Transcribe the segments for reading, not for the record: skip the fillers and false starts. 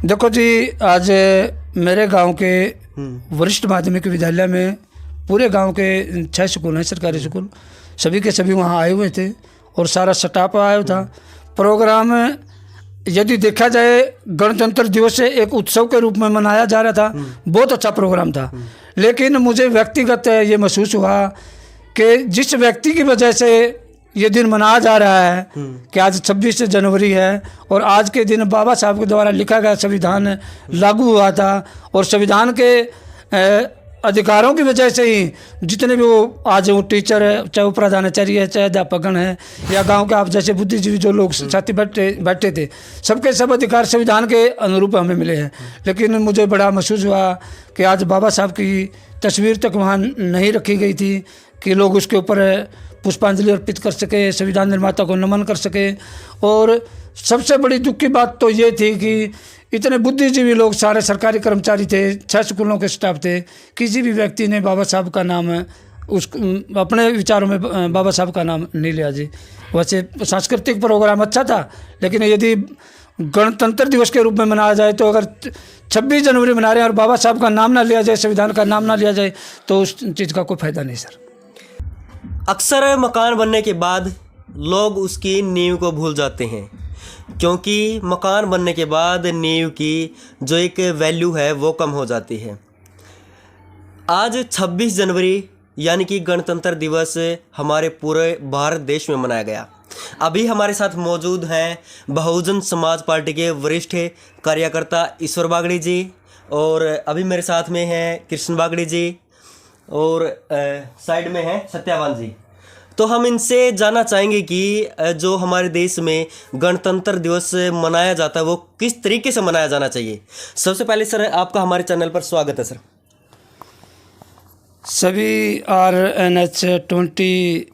देखो जी, आज मेरे गांव के वरिष्ठ माध्यमिक विद्यालय में पूरे गांव के 6 स्कूल हैं, सरकारी स्कूल, सभी के सभी वहां आए हुए थे और सारा स्टाफ आया हुआ था। प्रोग्राम यदि देखा जाए गणतंत्र दिवस से एक उत्सव के रूप में मनाया जा रहा था, बहुत अच्छा प्रोग्राम था। लेकिन मुझे व्यक्तिगत ये महसूस हुआ कि जिस व्यक्ति की वजह से ये दिन मनाया जा रहा है कि आज 26 जनवरी है और आज के दिन बाबा साहब के द्वारा लिखा गया संविधान लागू हुआ था और संविधान के अधिकारों की वजह से ही जितने भी वो आज वो टीचर है, चाहे वो प्रधानाचार्य है, चाहे अध्यापकगण है या गांव के आप जैसे बुद्धिजीवी जो लोग साथी बैठे थे, सबके सब अधिकार संविधान के अनुरूप हमें मिले हैं। लेकिन मुझे बड़ा महसूस हुआ कि आज बाबा साहब की तस्वीर तक वहाँ नहीं रखी गई थी कि लोग उसके ऊपर पुष्पांजलि अर्पित कर सके, संविधान निर्माता को नमन कर सके। और सबसे बड़ी दुख की बात तो ये थी कि इतने बुद्धिजीवी लोग, सारे सरकारी कर्मचारी थे, 6 स्कूलों के स्टाफ थे, किसी भी व्यक्ति ने बाबा साहब का नाम उस अपने विचारों में बाबा साहब का नाम नहीं लिया जी। वैसे सांस्कृतिक प्रोग्राम अच्छा था, लेकिन यदि गणतंत्र दिवस के रूप में मनाया जाए तो अगर 26 जनवरी मना रहे हैं और बाबा साहब का नाम ना लिया जाए, संविधान का नाम ना लिया जाए, तो उस चीज़ का कोई फायदा नहीं सर। अक्सर मकान बनने के बाद लोग उसकी नींव को भूल जाते हैं, क्योंकि मकान बनने के बाद नींव की जो एक वैल्यू है वो कम हो जाती है। आज 26 जनवरी यानी कि गणतंत्र दिवस हमारे पूरे भारत देश में मनाया गया। अभी हमारे साथ मौजूद हैं बहुजन समाज पार्टी के वरिष्ठ कार्यकर्ता ईश्वर बागड़ी जी, और अभी मेरे साथ में हैं कृष्ण बागड़ी जी और साइड में है सत्यावान जी। तो हम इनसे जानना चाहेंगे कि जो हमारे देश में गणतंत्र दिवस मनाया जाता है वो किस तरीके से मनाया जाना चाहिए। सबसे पहले सर, आपका हमारे चैनल पर स्वागत है सर। सभी RNH 20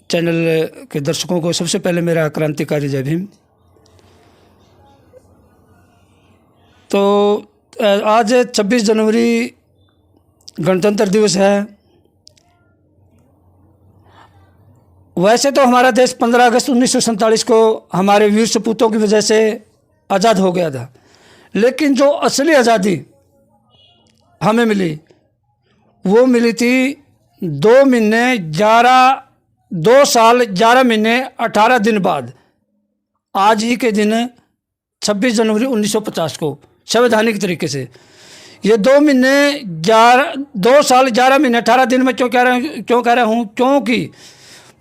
चैनल के दर्शकों को सबसे पहले मेरा क्रांतिकारी जय भीम। तो आज 26 जनवरी गणतंत्र दिवस है। वैसे तो हमारा देश 15 अगस्त 1947 को हमारे वीर सपूतों की वजह से आज़ाद हो गया था, लेकिन जो असली आज़ादी हमें मिली वो मिली थी 2 साल 11 महीने 18 दिन बाद, आज ही के दिन 26 जनवरी 1950 को संवैधानिक तरीके से। ये 2 साल 11 महीने 18 दिन में क्यों कह रहा हूँ, क्योंकि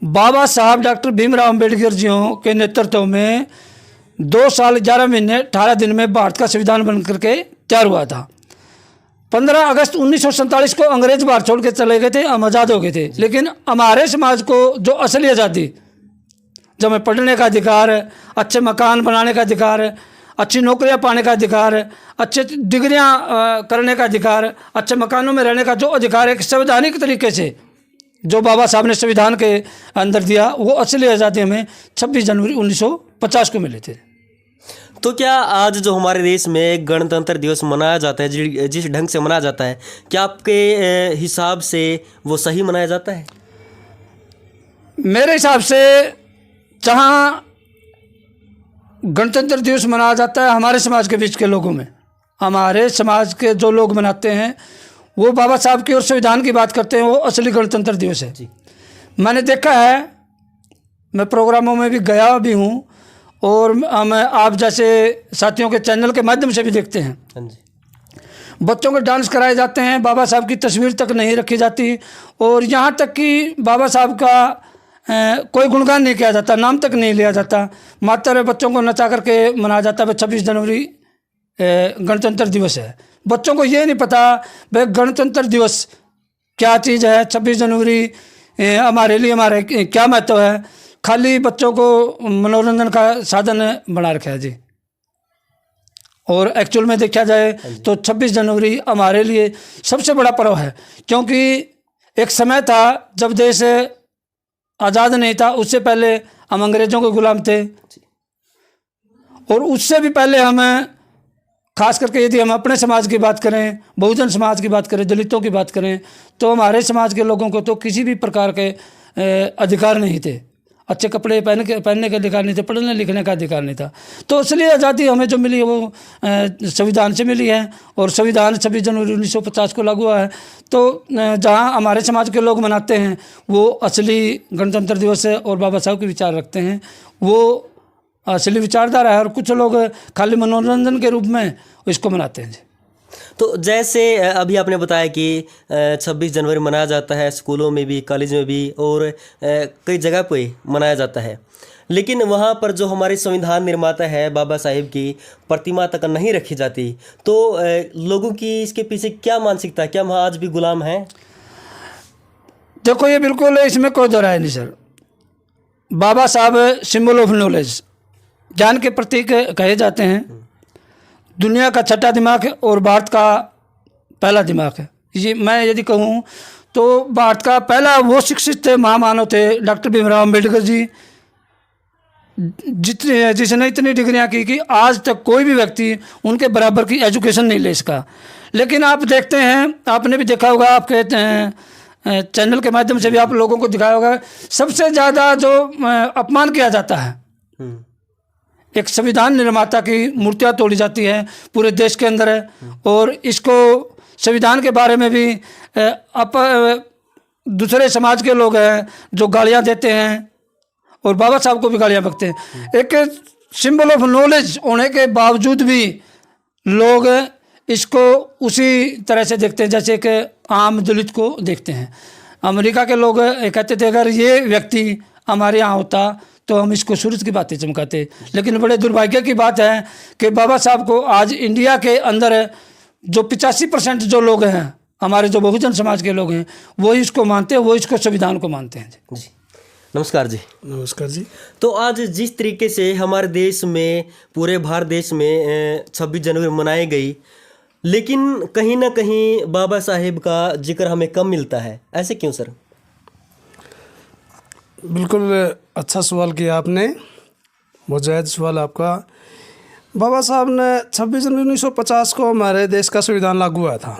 बाबा साहब डॉक्टर भीमराव अम्बेडकर जियों के नेतृत्व में 2 साल 11 महीने 18 दिन में भारत का संविधान बन करके तैयार हुआ था। 15 अगस्त 1947 को अंग्रेज बाहर छोड़ के चले गए थे, हम आज़ाद हो गए थे। लेकिन हमारे समाज को जो असली आज़ादी, जब हमें पढ़ने का अधिकार, अच्छे मकान बनाने का अधिकार, अच्छी नौकरियां पाने का अधिकार, अच्छे डिग्रियां करने का अधिकार, अच्छे मकानों में रहने का जो अधिकार एक संवैधानिक तरीके से जो बाबा साहब ने संविधान के अंदर दिया, वो असली आज़ादी हमें 26 जनवरी 1950 को मिले थे। तो क्या आज जो हमारे देश में गणतंत्र दिवस मनाया जाता है, जिस ढंग से मनाया जाता है, क्या आपके हिसाब से वो सही मनाया जाता है? मेरे हिसाब से जहाँ गणतंत्र दिवस मनाया जाता है हमारे समाज के बीच के लोगों में, हमारे समाज के जो लोग मनाते हैं वो बाबा साहब की और संविधान की बात करते हैं, वो असली गणतंत्र दिवस है जी। मैंने देखा है, मैं प्रोग्रामों में भी गया भी हूँ और हम आप जैसे साथियों के चैनल के माध्यम से भी देखते हैं। हाँ जी। बच्चों को डांस कराए जाते हैं, बाबा साहब की तस्वीर तक नहीं रखी जाती और यहाँ तक कि बाबा साहब का कोई गुणगान नहीं किया जाता, नाम तक नहीं लिया जाता, मात्र बच्चों को नचा करके मनाया जाता है 26 जनवरी गणतंत्र दिवस है। बच्चों को ये नहीं पता भाई गणतंत्र दिवस क्या चीज़ है, 26 जनवरी हमारे लिए हमारे क्या महत्व है। खाली बच्चों को मनोरंजन का साधन बना रखा है जी। और एक्चुअल में देखा जाए तो 26 जनवरी हमारे लिए सबसे बड़ा पर्व है, क्योंकि एक समय था जब देश आज़ाद नहीं था, उससे पहले हम अंग्रेज़ों के गुलाम थे और उससे भी पहले हम खास करके यदि हम अपने समाज की बात करें, बहुजन समाज की बात करें, दलितों की बात करें, तो हमारे समाज के लोगों को तो किसी भी प्रकार के अधिकार नहीं थे। अच्छे कपड़े पहनने का अधिकार नहीं था, पढ़ने लिखने का अधिकार नहीं था। तो इसलिए आज़ादी हमें जो मिली है वो संविधान से मिली है, और संविधान 26 जनवरी 1950 को लागू हुआ है। तो जहाँ हमारे समाज के लोग मनाते हैं वो असली गणतंत्र दिवस है और बाबा साहब के विचार रखते हैं, वो असली विचारधारा है, और कुछ लोग खाली मनोरंजन के रूप में इसको मनाते हैं। तो जैसे अभी आपने बताया कि 26 जनवरी मनाया जाता है, स्कूलों में भी, कॉलेज में भी, और कई जगह पे मनाया जाता है, लेकिन वहाँ पर जो हमारे संविधान निर्माता है बाबा साहेब की प्रतिमा तक नहीं रखी जाती, तो लोगों की इसके पीछे क्या मानसिकता है? क्या हम आज भी गुलाम हैं? देखो, ये बिल्कुल इसमें कोई दो राय नहीं सर। बाबा साहब सिंबल ऑफ नॉलेज, ज्ञान के प्रतीक कहे जाते हैं। दुनिया का छठा दिमाग है और भारत का पहला दिमाग है। ये मैं यदि कहूँ तो भारत का पहला वो शिक्षित महामानव थे डॉक्टर भीमराव अम्बेडकर जी, जिसने इतनी डिग्रियां की कि आज तक कोई भी व्यक्ति उनके बराबर की एजुकेशन नहीं ले सका। लेकिन आप देखते हैं, आपने भी देखा होगा, आपके चैनल के माध्यम से भी आप लोगों को दिखाया होगा, सबसे ज़्यादा जो अपमान किया जाता है, एक संविधान निर्माता की मूर्तियाँ तोड़ी जाती है पूरे देश के अंदर है। और इसको संविधान के बारे में भी दूसरे समाज के लोग हैं जो गालियाँ देते हैं और बाबा साहब को भी गालियाँ बकते हैं। एक सिंबल ऑफ नॉलेज होने के बावजूद भी लोग इसको उसी तरह से देखते हैं जैसे कि आम दलित को देखते हैं। अमेरिका के लोग कहते थे अगर ये व्यक्ति हमारे यहाँ होता तो हम इसको सूरज की बातें चमकाते। लेकिन बड़े दुर्भाग्य की बात है कि बाबा साहब को आज इंडिया के अंदर जो 85% जो लोग हैं, हमारे जो बहुजन समाज के लोग हैं, वो इसको मानते हैं, वो इसको संविधान को मानते हैं। जी, नमस्कार जी। नमस्कार जी। तो आज जिस तरीके से हमारे देश में, पूरे भारत देश में 26 जनवरी मनाई गई, लेकिन कहीं ना कहीं बाबा साहेब का जिक्र हमें कम मिलता है, ऐसे क्यों सर? बिल्कुल अच्छा सवाल किया आपने, बहुत जायज़ सवाल आपका। बाबा साहब ने 26 जनवरी 1950 को हमारे देश का संविधान लागू हुआ था।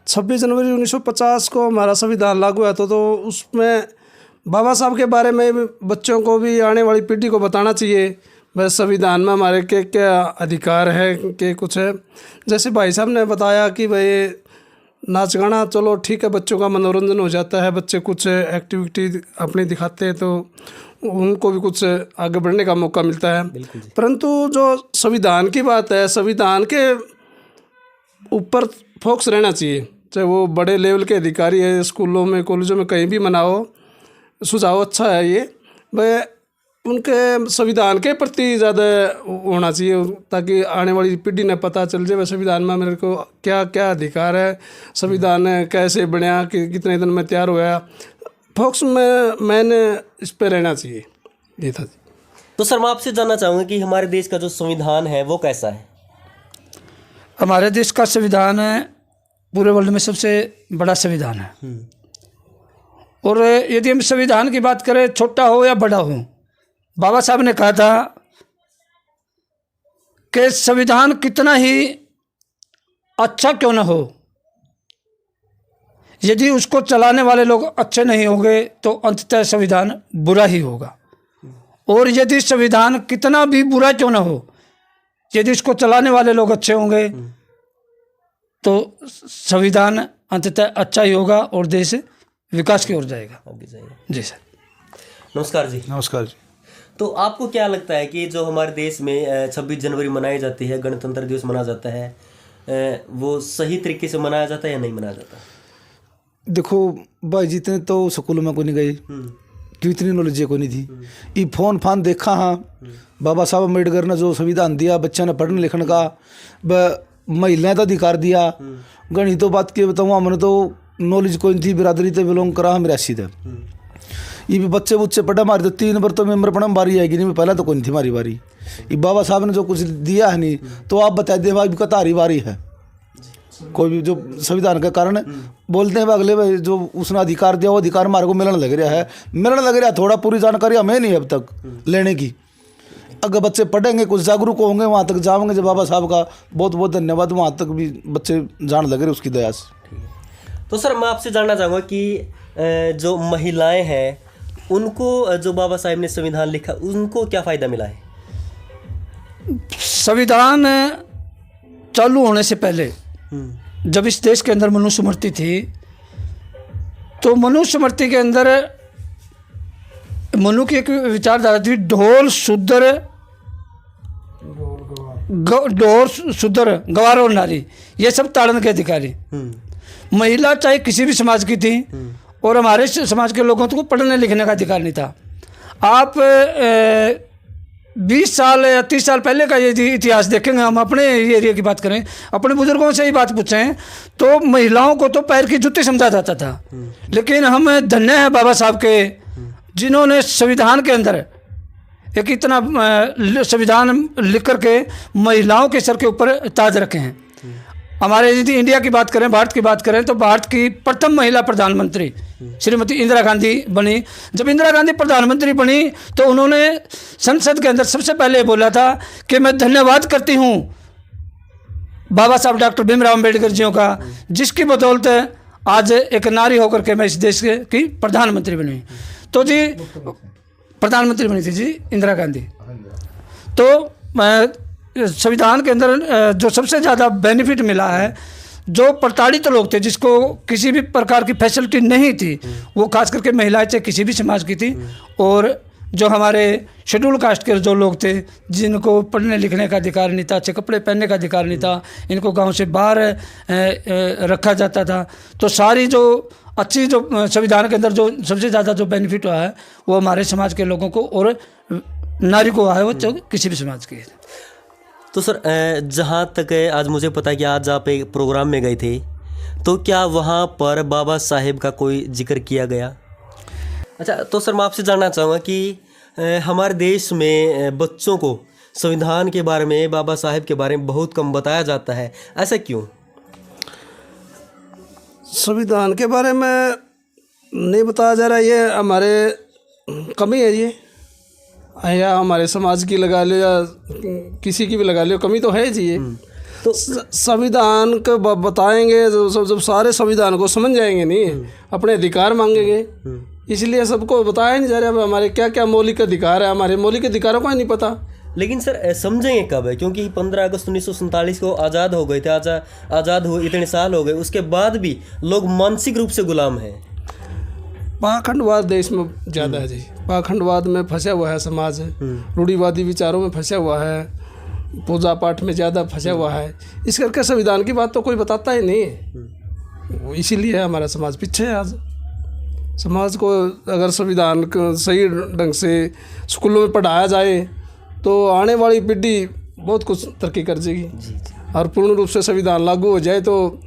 26 जनवरी 1950 को हमारा संविधान लागू हुआ था, तो उसमें बाबा साहब के बारे में बच्चों को भी, आने वाली पीढ़ी को बताना चाहिए भाई संविधान में हमारे के क्या अधिकार है, के कुछ है। जैसे भाई साहब ने बताया कि भाई नाच गाना चलो ठीक है, बच्चों का मनोरंजन हो जाता है, बच्चे कुछ एक्टिविटी अपनी दिखाते हैं तो उनको भी कुछ आगे बढ़ने का मौका मिलता है। परंतु जो संविधान की बात है, संविधान के ऊपर फोकस रहना चाहिए, चाहे वो बड़े लेवल के अधिकारी है, स्कूलों में, कॉलेजों में, कहीं भी मनाओ। सुझाव अच्छा है ये, भाई उनके संविधान के प्रति ज़्यादा होना चाहिए ताकि आने वाली पीढ़ी ने पता चल जाए संविधान में मेरे को क्या क्या अधिकार है, संविधान कैसे बनया, कि कितने दिन में तैयार हुआ। फोकस में मैंने इस पर रहना चाहिए, ये था जी। तो सर मैं आपसे जानना चाहूँगा कि हमारे देश का जो संविधान है वो कैसा है? हमारे देश का संविधान पूरे वर्ल्ड में सबसे बड़ा संविधान है। और यदि हम संविधान की बात करें, छोटा हो या बड़ा हो, बाबा साहब ने कहा था कि संविधान कितना ही अच्छा क्यों न हो, यदि उसको चलाने वाले लोग अच्छे नहीं होंगे तो अंततः संविधान बुरा ही होगा। और यदि संविधान कितना भी बुरा क्यों न हो, यदि इसको चलाने वाले लोग अच्छे होंगे तो संविधान अंततः अच्छा ही होगा और देश विकास की ओर जाएगा। जी सर। नमस्कार जी। नमस्कार जी। तो आपको क्या लगता है कि जो हमारे देश में 26 जनवरी मनाई जाती है, गणतंत्र दिवस मनाया जाता है, वो सही तरीके से मनाया जाता है या नहीं मनाया जाता? देखो भाई, जितने तो स्कूलों में कोई नहीं गई, क्यों इतनी नॉलेज को नहीं थी। ये फोन फान देखा, हाँ बाबा साहब अम्बेडकर ने जो संविधान दिया, बच्चा ने पढ़ने लिखने का, महिलाएं का अधिकार दिया, गणित तो बात के बताऊँ, हमने तो नॉलेज कोई नहीं थी, बिरादरी तो बिलोंग करा हम रियासी थे। ये भी बच्चे बुच्चे पढ़ा मारे तो 3 बार तो मेम्बर पढ़ा बारी आएगी नहीं, पहला तो कोई नहीं थी हमारी बारी। ये बाबा साहब ने जो कुछ दिया है नहीं, तो आप बता दें भाई का तारी बारी है। कोई भी जो संविधान के कारण बोलते हैं अगले भाई जो उसने अधिकार दिया वो अधिकार हमारे को मिलने लग रहा है, थोड़ा पूरी जानकारी हमें नहीं है अब तक लेने की। अगर बच्चे पढ़ेंगे, कुछ जागरूक होंगे, वहाँ तक जाएंगे। जब बाबा साहब का बहुत बहुत धन्यवाद, वहाँ तक भी बच्चे जान लगे उसकी दया से। तो सर मैं आपसे जानना चाहूँगा कि जो महिलाएं हैं उनको जो बाबा साहेब ने संविधान लिखा उनको क्या फ़ायदा मिला है? संविधान चालू होने से पहले जब इस देश के अंदर मनुस्मृति थी, तो मनुस्मृति के अंदर मनु की एक विचारधारा थी, ढोल शूद्र गवार और नारी, ये सब ताड़न के अधिकारी। महिला चाहे किसी भी समाज की थी, और हमारे समाज के लोगों को पढ़ने लिखने का अधिकार नहीं था। आप 20 साल या 30 साल पहले का यदि इतिहास देखेंगे, हम अपने एरिया की बात करें, अपने बुजुर्गों से ही बात पूछें, तो महिलाओं को तो पैर की जुत्ती समझा जाता था। लेकिन हम धन्य हैं बाबा साहब के, जिन्होंने संविधान के अंदर एक इतना संविधान लिख करके महिलाओं के सर के ऊपर ताज रखे हैं। हमारे यदि इंडिया की बात करें, भारत की बात करें, तो भारत की प्रथम महिला प्रधानमंत्री श्रीमती इंदिरा गांधी बनी। जब इंदिरा गांधी प्रधानमंत्री बनी तो उन्होंने संसद के अंदर सबसे पहले बोला था कि मैं धन्यवाद करती हूँ बाबा साहब डॉक्टर भीमराव अम्बेडकर जी का, जिसकी बदौलत आज एक नारी होकर के मैं इस देश की प्रधानमंत्री बनी। तो जी प्रधानमंत्री बनी थी जी इंदिरा गांधी। तो संविधान के अंदर जो सबसे ज़्यादा बेनिफिट मिला है, जो प्रताड़ित लोग थे, जिसको किसी भी प्रकार की फैसिलिटी नहीं थी, वो खास करके महिलाएं चाहे किसी भी समाज की थी, और जो हमारे शेड्यूल कास्ट के जो लोग थे, जिनको पढ़ने लिखने का अधिकार नहीं था, अच्छे कपड़े पहनने का अधिकार नहीं था, इनको गांव से बाहर रखा जाता था। तो सारी जो अच्छी जो संविधान के अंदर जो सबसे ज़्यादा जो बेनिफिट हुआ है, वो हमारे समाज के लोगों को और नारी को हुआ है, वो किसी भी समाज की। तो सर, जहाँ तक आज मुझे पता है कि आज आप एक प्रोग्राम में गए थे, तो क्या वहाँ पर बाबा साहेब का कोई जिक्र किया गया? अच्छा, तो सर मैं आपसे जानना चाहूँगा कि हमारे देश में बच्चों को संविधान के बारे में, बाबा साहेब के बारे में बहुत कम बताया जाता है, ऐसा क्यों? संविधान के बारे में नहीं बताया जा रहा, ये हमारे कमी है ये, या हमारे समाज की लगा लो या किसी की भी लगा लो, कमी तो है जी ये। तो संविधान को बताएंगे जब सारे संविधान को समझ जाएंगे नहीं, अपने अधिकार मांगेंगे, इसलिए सबको बताया नहीं जा रहा हमारे क्या क्या मौलिक अधिकार है। हमारे मौलिक अधिकारों को नहीं पता। लेकिन सर समझेंगे कब है? क्योंकि 15 अगस्त 1947 को आज़ाद हो गए थे, आज़ाद हुए इतने साल हो गए, उसके बाद भी लोग मानसिक रूप से गुलाम हैं। पाखंडवाद देश में ज़्यादा है जी, पाखंडवाद में फंसा हुआ है समाज, रूढ़िवादी विचारों में फंसा हुआ है, पूजा पाठ में ज़्यादा फंसा हुआ है। इस करके संविधान की बात तो कोई बताता ही नहीं है, इसीलिए हमारा समाज पीछे है। आज समाज को अगर संविधान को सही ढंग से स्कूलों में पढ़ाया जाए तो आने वाली पीढ़ी बहुत कुछ तरक्की कर जाएगी। और पूर्ण रूप से संविधान लागू हो जाए, तो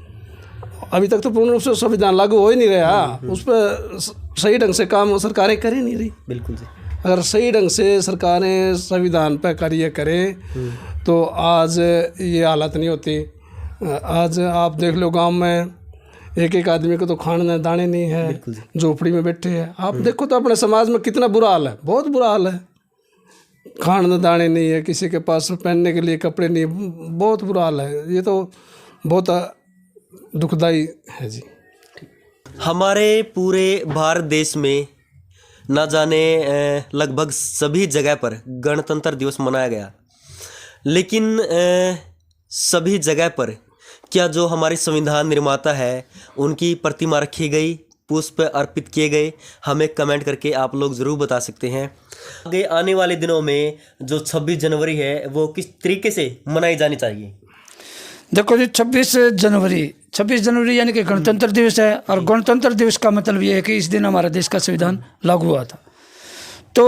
अभी तक तो पूर्ण रूप से संविधान लागू हो ही नहीं रहा, उस पर सही ढंग से काम सरकारें कर ही नहीं रही। बिल्कुल जी। अगर सही ढंग से सरकारें संविधान पर कार्य करें तो आज ये हालत नहीं होती। आज आप देख लो, गांव में एक एक आदमी को तो खाने दाने नहीं है, झोपड़ी में बैठे हैं। आप देखो तो अपने समाज में कितना बुरा हाल है, बहुत बुरा हाल है। खाने दाने नहीं है, किसी के पास पहनने के लिए कपड़े नहीं, बहुत बुरा हाल है। ये तो बहुत दुखदाई है जी। हमारे पूरे भारत देश में न जाने लगभग सभी जगह पर गणतंत्र दिवस मनाया गया, लेकिन सभी जगह पर क्या जो हमारे संविधान निर्माता है उनकी प्रतिमा रखी गई, पुष्प अर्पित किए गए? हमें कमेंट करके आप लोग ज़रूर बता सकते हैं। आगे आने वाले दिनों में जो 26 जनवरी है वो किस तरीके से मनाई जानी चाहिए? देखो जी, 26 जनवरी यानी कि गणतंत्र दिवस है, और गणतंत्र दिवस का मतलब ये है कि इस दिन हमारा देश का संविधान लागू हुआ था। तो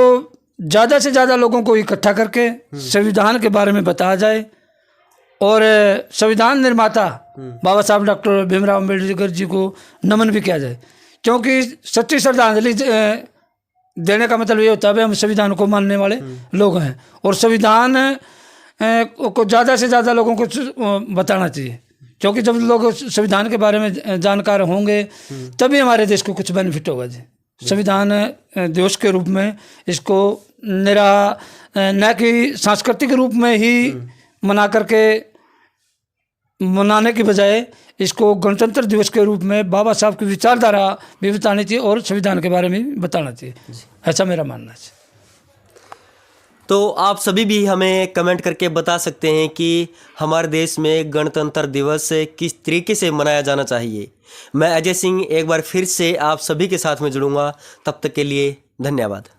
ज़्यादा से ज़्यादा लोगों को इकट्ठा करके संविधान के बारे में बताया जाए, और संविधान निर्माता बाबा साहब डॉक्टर भीमराव अम्बेडकर जी को नमन भी किया जाए, क्योंकि सच्ची श्रद्धांजलि देने का मतलब ये होता है हम संविधान को मानने वाले लोग हैं, और संविधान को ज़्यादा से ज़्यादा लोगों को बताना चाहिए, क्योंकि जब लोग संविधान के बारे में जानकार होंगे तभी हमारे देश को कुछ बेनिफिट होगा जी। संविधान दिवस के रूप में इसको न कि सांस्कृतिक रूप में ही मना करके मनाने की बजाय इसको गणतंत्र दिवस के रूप में बाबा साहब की विचारधारा भी बतानी चाहिए और संविधान के बारे में भी बताना चाहिए। ऐसा मेरा मानना है। तो आप सभी भी हमें कमेंट करके बता सकते हैं कि हमारे देश में गणतंत्र दिवस किस तरीके से मनाया जाना चाहिए। मैं अजय सिंह एक बार फिर से आप सभी के साथ में जुड़ूंगा। तब तक के लिए धन्यवाद।